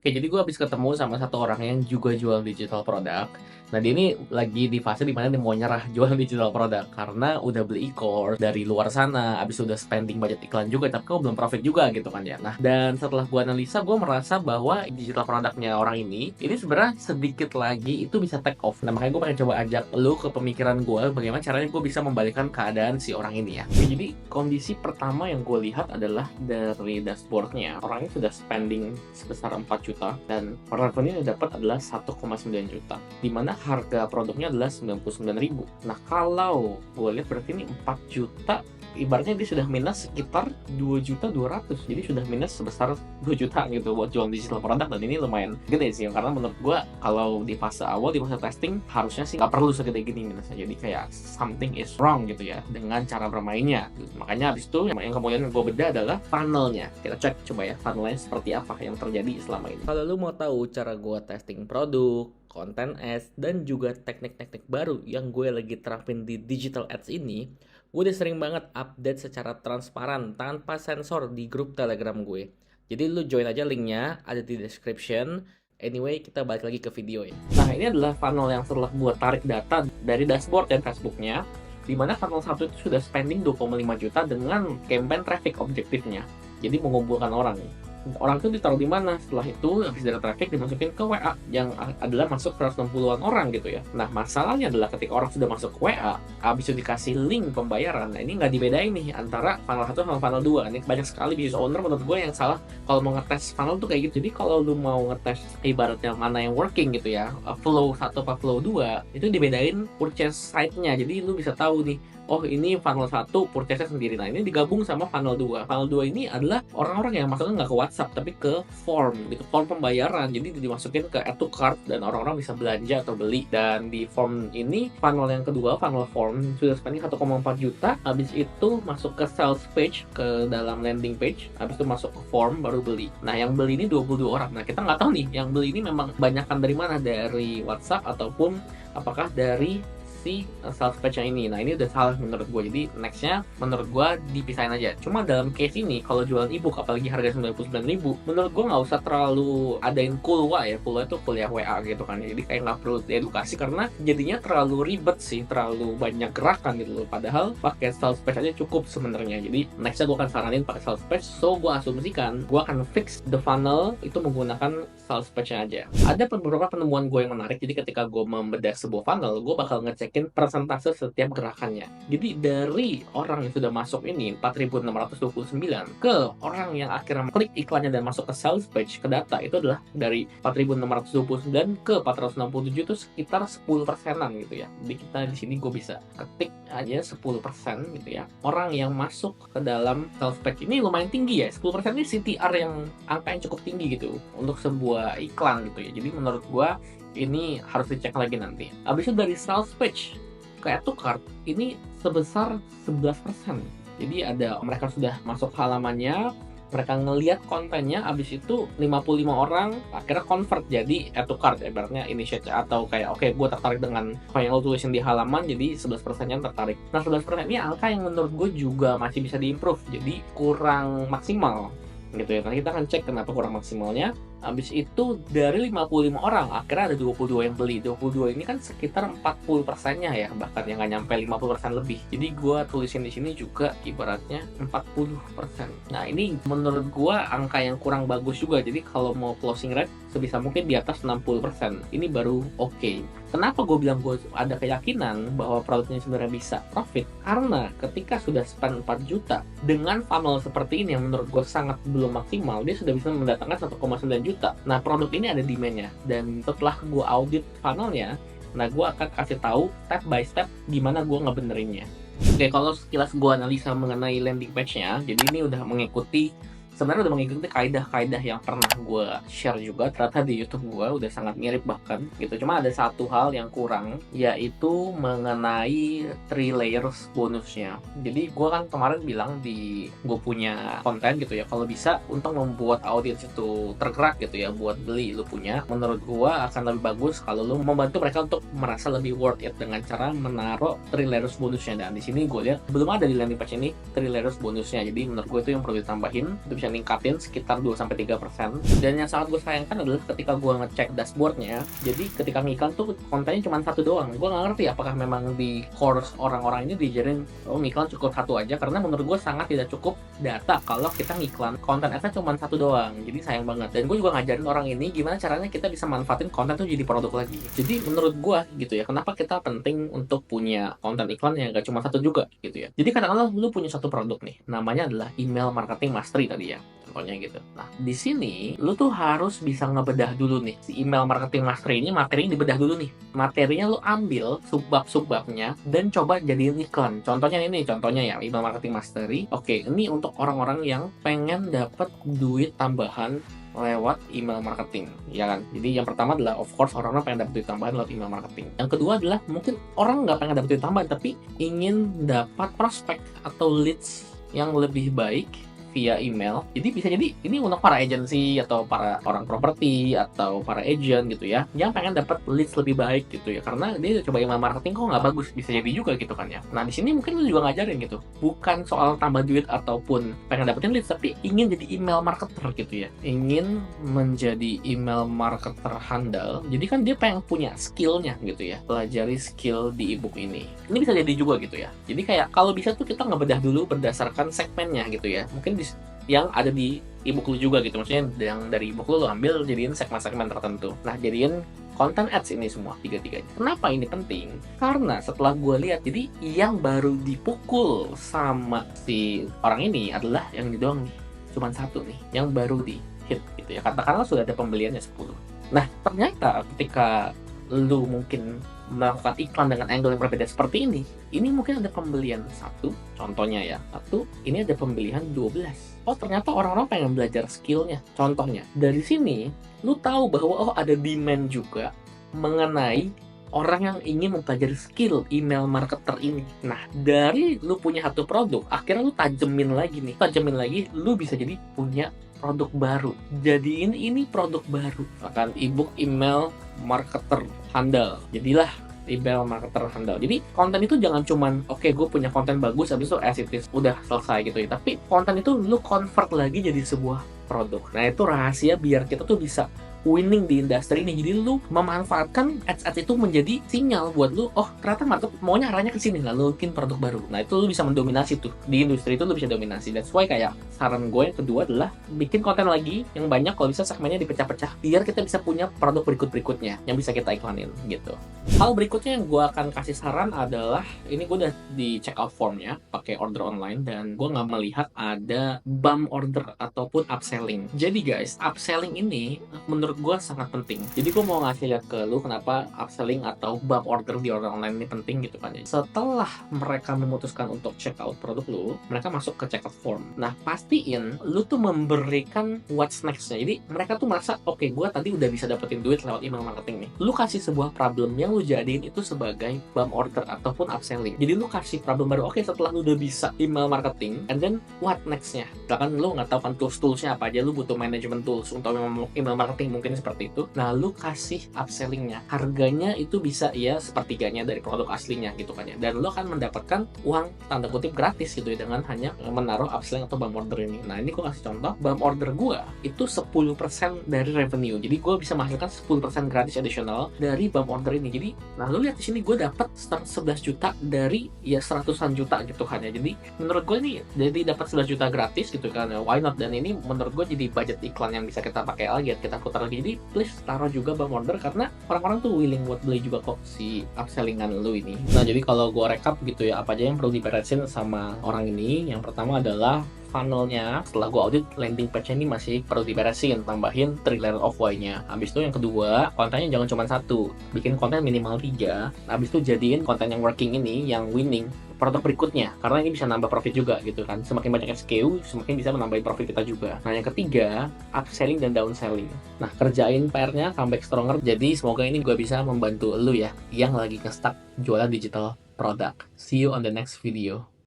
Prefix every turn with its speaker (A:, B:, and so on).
A: Oke, jadi gue habis ketemu sama satu orang yang juga jual digital product. Nah, dia ini lagi di fase dimana dia mau nyerah jual digital product karena udah beli e-course dari luar sana, habis udah spending budget iklan juga, tapi kok belum profit juga gitu kan ya. Nah, dan setelah gue analisa, gue merasa bahwa digital produknya orang ini sebenarnya sedikit lagi itu bisa take off. Nah, makanya gue pengen coba ajak lu ke pemikiran gue, bagaimana caranya gue bisa membalikkan keadaan si orang ini ya. Oke, jadi kondisi pertama yang gue lihat adalah dari dashboardnya. Orangnya sudah spending sebesar 4 juta dan revenue yang dapat adalah 1,9 juta, dimana harga produknya adalah 99.000. Nah, kalau gue lihat berarti ini 4 juta, ibaratnya dia sudah minus sekitar 2.200.000. Jadi sudah minus sebesar 2 juta gitu buat jual digital product, dan ini lumayan gede sih, karena menurut gue kalau di fase awal, di fase testing, harusnya sih nggak perlu segede gini minusnya. Jadi kayak something is wrong gitu ya dengan cara bermainnya. Makanya abis itu yang kemudian gue beda adalah funnelnya. Kita cek coba ya funnelnya seperti apa yang terjadi selama ini. Kalau lu mau tahu cara gue testing produk, konten ads, dan juga teknik-teknik baru yang gue lagi terapin di digital ads ini, gue udah sering banget update secara transparan tanpa sensor di grup Telegram gue. Jadi lu join aja, linknya ada di description. Anyway, kita balik lagi ke video ya. Nah, ini adalah funnel yang setelah gue tarik data dari dashboard dan Facebooknya, di mana funnel 1 itu sudah spending 2,5 juta dengan campaign traffic objektifnya. Jadi mengumpulkan orang. Orang itu ditaruh di mana? Setelah itu habis dari traffic dimasukin ke WA yang adalah masuk 160-an orang gitu ya. Nah, masalahnya adalah ketika orang sudah masuk ke WA, habis itu dikasih link pembayaran. Nah, ini nggak dibedain nih antara funnel 1 sama funnel 2. Ini banyak sekali business owner menurut gue yang salah kalau mau ngetes funnel tuh kayak gitu. Jadi kalau lu mau ngetes ibaratnya mana yang working gitu ya, flow 1 apa flow 2, itu dibedain purchase site-nya. Jadi lu bisa tahu nih, oh ini funnel 1 purchase sendiri. Nah, ini digabung sama funnel 2. Funnel 2 ini adalah orang-orang yang masuknya nggak ke WhatsApp tapi ke form gitu, form pembayaran. Jadi dimasukin ke add to cart dan orang-orang bisa belanja atau beli. Dan di form ini, funnel yang kedua, funnel form, sudah spending 1,4 juta. Habis itu masuk ke sales page, ke dalam landing page. Habis itu masuk ke form baru beli. Nah, yang beli ini 22 orang. Nah, kita nggak tahu nih yang beli ini memang banyakan dari mana, dari WhatsApp ataupun apakah dari si sales page yang ini. Nah, ini udah salah menurut gue. Jadi nextnya menurut gue dipisahin aja. Cuma dalam case ini kalau jualan ebook apalagi harga 99.000, menurut gue nggak usah terlalu adain Kulwa ya. Kulwa itu kuliah WA gitu kan. Jadi kayak nggak perlu diedukasi karena jadinya terlalu ribet sih, terlalu banyak gerakan gitu loh. Padahal pakai sales page aja cukup sebenarnya. Jadi nextnya gue akan saranin pakai sales page. So gue asumsikan gue akan fix the funnel itu menggunakan sales page-nya aja. Ada beberapa penemuan gue yang menarik. Jadi ketika gue membedah sebuah funnel, gue bakal ngecekin persentase setiap gerakannya. Jadi dari orang yang sudah masuk ini 4.629 ke orang yang akhirnya klik iklannya dan masuk ke sales page, ke data itu adalah dari 4.629 ke 467 itu sekitar 10%-an gitu ya. Jadi kita di sini gue bisa ketik aja 10% gitu ya. Orang yang masuk ke dalam sales page ini lumayan tinggi ya. 10% ini CTR yang angka yang cukup tinggi gitu untuk sebuah iklan gitu ya. Jadi menurut gue ini harus dicek lagi nanti. Habis itu dari sales page ke add to cart ini sebesar 11%. Jadi ada mereka sudah masuk halamannya, mereka ngelihat kontennya, habis itu 55 orang akhirnya convert jadi add to cart, ibaratnya initiate atau kayak oke, gue tertarik dengan apa yang lo tulisin di halaman, jadi 11%-nya tertarik. Nah, 11% ini angka yang menurut gue juga masih bisa diimprove, jadi kurang maksimal gitu ya. Nanti kita akan cek kenapa kurang maksimalnya. Habis itu dari 55 orang akhirnya ada 22 yang beli. 22 ini kan sekitar 40%-nya ya, bahkan yang nggak nyampe 50% lebih. Jadi gue tulisin di sini juga ibaratnya 40%. Nah, ini menurut gue angka yang kurang bagus juga. Jadi kalau mau closing rate sebisa mungkin di atas 60%. Ini baru oke. Kenapa gue bilang gue ada keyakinan bahwa produknya sebenarnya bisa profit? Karena ketika sudah spend 4 juta dengan funnel seperti ini yang menurut gue sangat belum maksimal, dia sudah bisa mendatangkan 1,9 juta. Nah, produk ini ada demand-nya. Dan setelah gue audit funnelnya, nah gue akan kasih tahu step by step gimana gue ngebenerinnya. Oke, kalau sekilas gue analisa mengenai landing page-nya, jadi ini udah sebenarnya udah mengikuti kaidah-kaidah yang pernah gue share juga. Ternyata di YouTube gue udah sangat mirip bahkan gitu. Cuma ada satu hal yang kurang, yaitu mengenai 3 layers bonusnya. Jadi gue kan kemarin bilang di gue punya konten gitu ya, kalau bisa untuk membuat audiens itu tergerak gitu ya buat beli lu punya, menurut gue akan lebih bagus kalau lu membantu mereka untuk merasa lebih worth it dengan cara menaruh 3 layers bonusnya. Dan di sini gue lihat belum ada di landing page ini 3 layers bonusnya. Jadi menurut gue itu yang perlu ditambahin. Itu bisa bisa ningkatin sekitar 2-3%. Dan yang sangat gue sayangkan adalah ketika gue ngecek dashboardnya, jadi ketika ngiklan tuh kontennya cuma satu doang. Gue nggak ngerti apakah memang di course orang-orang ini diajarin ngiklan cukup satu aja, karena menurut gue sangat tidak cukup data kalau kita ngiklan konten ads cuma satu doang. Jadi sayang banget. Dan gue juga ngajarin orang ini gimana caranya kita bisa manfaatin konten tuh jadi produk lagi. Jadi menurut gue gitu ya, kenapa kita penting untuk punya konten iklan yang gak cuma satu juga gitu ya. Jadi katakanlah lu punya satu produk nih, namanya adalah email marketing mastery tadi ya, contohnya gitu. Nah, di sini lu tuh harus bisa ngebedah dulu nih. Si email marketing mastery ini materinya dibedah dulu nih. Materinya lu ambil subbab-subbabnya dan coba jadiin iklan. Contohnya ini, contohnya ya, email marketing mastery. Oke, ini untuk orang-orang yang pengen dapat duit tambahan lewat email marketing, ya kan? Jadi yang pertama adalah of course orang-orang pengen dapat duit tambahan lewat email marketing. Yang kedua adalah mungkin orang nggak pengen dapat duit tambahan tapi ingin dapat prospek atau leads yang lebih baik via email. Jadi bisa jadi ini untuk para agensi atau para orang properti atau para agent gitu ya, yang pengen dapat leads lebih baik gitu ya, karena dia coba email marketing kok nggak bagus, bisa jadi juga gitu kan ya. Nah di sini mungkin lu juga ngajarin gitu, bukan soal tambah duit ataupun pengen dapetin leads, tapi ingin jadi email marketer gitu ya, ingin menjadi email marketer handal. Jadi kan dia pengen punya skillnya gitu ya, pelajari skill di ebook ini. Ini bisa jadi juga gitu ya. Jadi kayak kalau bisa tuh kita ngebedah dulu berdasarkan segmennya gitu ya, mungkin yang ada di ebook lu juga gitu, maksudnya yang dari ebook lu ambil jadiin segmen-segmen tertentu. Nah jadiin konten ads ini semua tiga-tiganya. Kenapa ini penting? Karena setelah gue lihat, jadi yang baru dipukul sama si orang ini adalah yang ini doang nih, cuman satu nih yang baru di hit gitu ya, katakanlah sudah ada pembeliannya 10. Nah ternyata ketika lu mungkin melakukan iklan dengan angle yang berbeda seperti ini mungkin ada pembelian satu, contohnya ya, satu, ini ada pembelian 12. Oh ternyata orang-orang pengen belajar skillnya. Contohnya, dari sini, lu tahu bahwa ada demand juga mengenai orang yang ingin mempelajari skill email marketer ini. Nah, dari lu punya satu produk, akhirnya lu tajemin lagi, lu bisa jadi punya produk baru. Jadiin ini produk baru. Akan ebook email marketer handal. Jadilah email marketer handal. Jadi konten itu jangan cuman oke, gue punya konten bagus habis itu as it is udah selesai gitu ya. Tapi konten itu lu convert lagi jadi sebuah produk. Nah, itu rahasia biar kita tuh bisa winning di industri ini. Jadi lu memanfaatkan ads itu menjadi sinyal buat lu, oh ternyata market maunya arahnya ke sini, lalu bikin produk baru. Nah itu lu bisa mendominasi tuh di industri, itu lu bisa dominasi. That's why kayak saran gue yang kedua adalah bikin konten lagi yang banyak, kalau bisa segmennya dipecah-pecah biar kita bisa punya produk berikutnya yang bisa kita iklanin gitu. Hal berikutnya yang gue akan kasih saran adalah, ini gue udah di check out formnya pakai order online dan gue nggak melihat ada bump order ataupun upselling. Jadi guys, upselling ini menurut gue sangat penting. Jadi gue mau ngasih lihat ke lu kenapa upselling atau bump order di order online ini penting gitu kan ya. Setelah mereka memutuskan untuk check out produk lu, mereka masuk ke check out form. Nah pastiin lu tuh memberikan what's next-nya. Jadi mereka tuh merasa oke, gue tadi udah bisa dapetin duit lewat email marketing nih. Lu kasih sebuah problem yang lu jadiin itu sebagai bump order ataupun upselling. Jadi lu kasih problem baru. Oke, setelah lu udah bisa email marketing, and then what next-nya? Misalkan lu nggak tahu kan tools-toolsnya apa aja, lu butuh management tools untuk email marketing mungkin seperti itu. Nah, lu kasih upsellingnya. Harganya itu bisa ya sepertiganya dari produk aslinya gitu kan ya. Dan lu akan mendapatkan uang tanda kutip gratis gitu ya dengan hanya menaruh upselling atau bump order ini. Nah, ini gue kasih contoh, bump order gue itu 10% dari revenue. Jadi gue bisa menghasilkan 10% gratis additional dari bump order ini. Jadi, nah lu lihat di sini gue dapat 11 juta dari ya 100-an juta gitu kan ya. Jadi menurut gue nih jadi dapat 11 juta gratis gitu kan ya. Why not? Dan ini menurut gue jadi budget iklan yang bisa kita pakai lagi, kita putar lagi. Jadi please taruh juga bump order karena orang-orang tuh willing buat beli juga kok si upsellingan lu ini. Nah jadi kalau gue recap gitu ya, apa aja yang perlu diberesin sama orang ini. Yang pertama adalah funnelnya. Setelah gue audit, landing page ini masih perlu diberesin, tambahin 3 layer of why-nya. Habis itu yang kedua, kontennya jangan cuma satu, bikin konten minimal 3. Habis itu jadiin konten yang working ini, yang winning, produk berikutnya, karena ini bisa nambah profit juga gitu kan. Semakin banyak SKU, semakin bisa menambah profit kita juga. Nah yang ketiga, upselling dan downselling. Nah kerjain PR-nya, comeback stronger. Jadi semoga ini gue bisa membantu lu ya yang lagi nge-stuck jualan digital product. See you on the next video.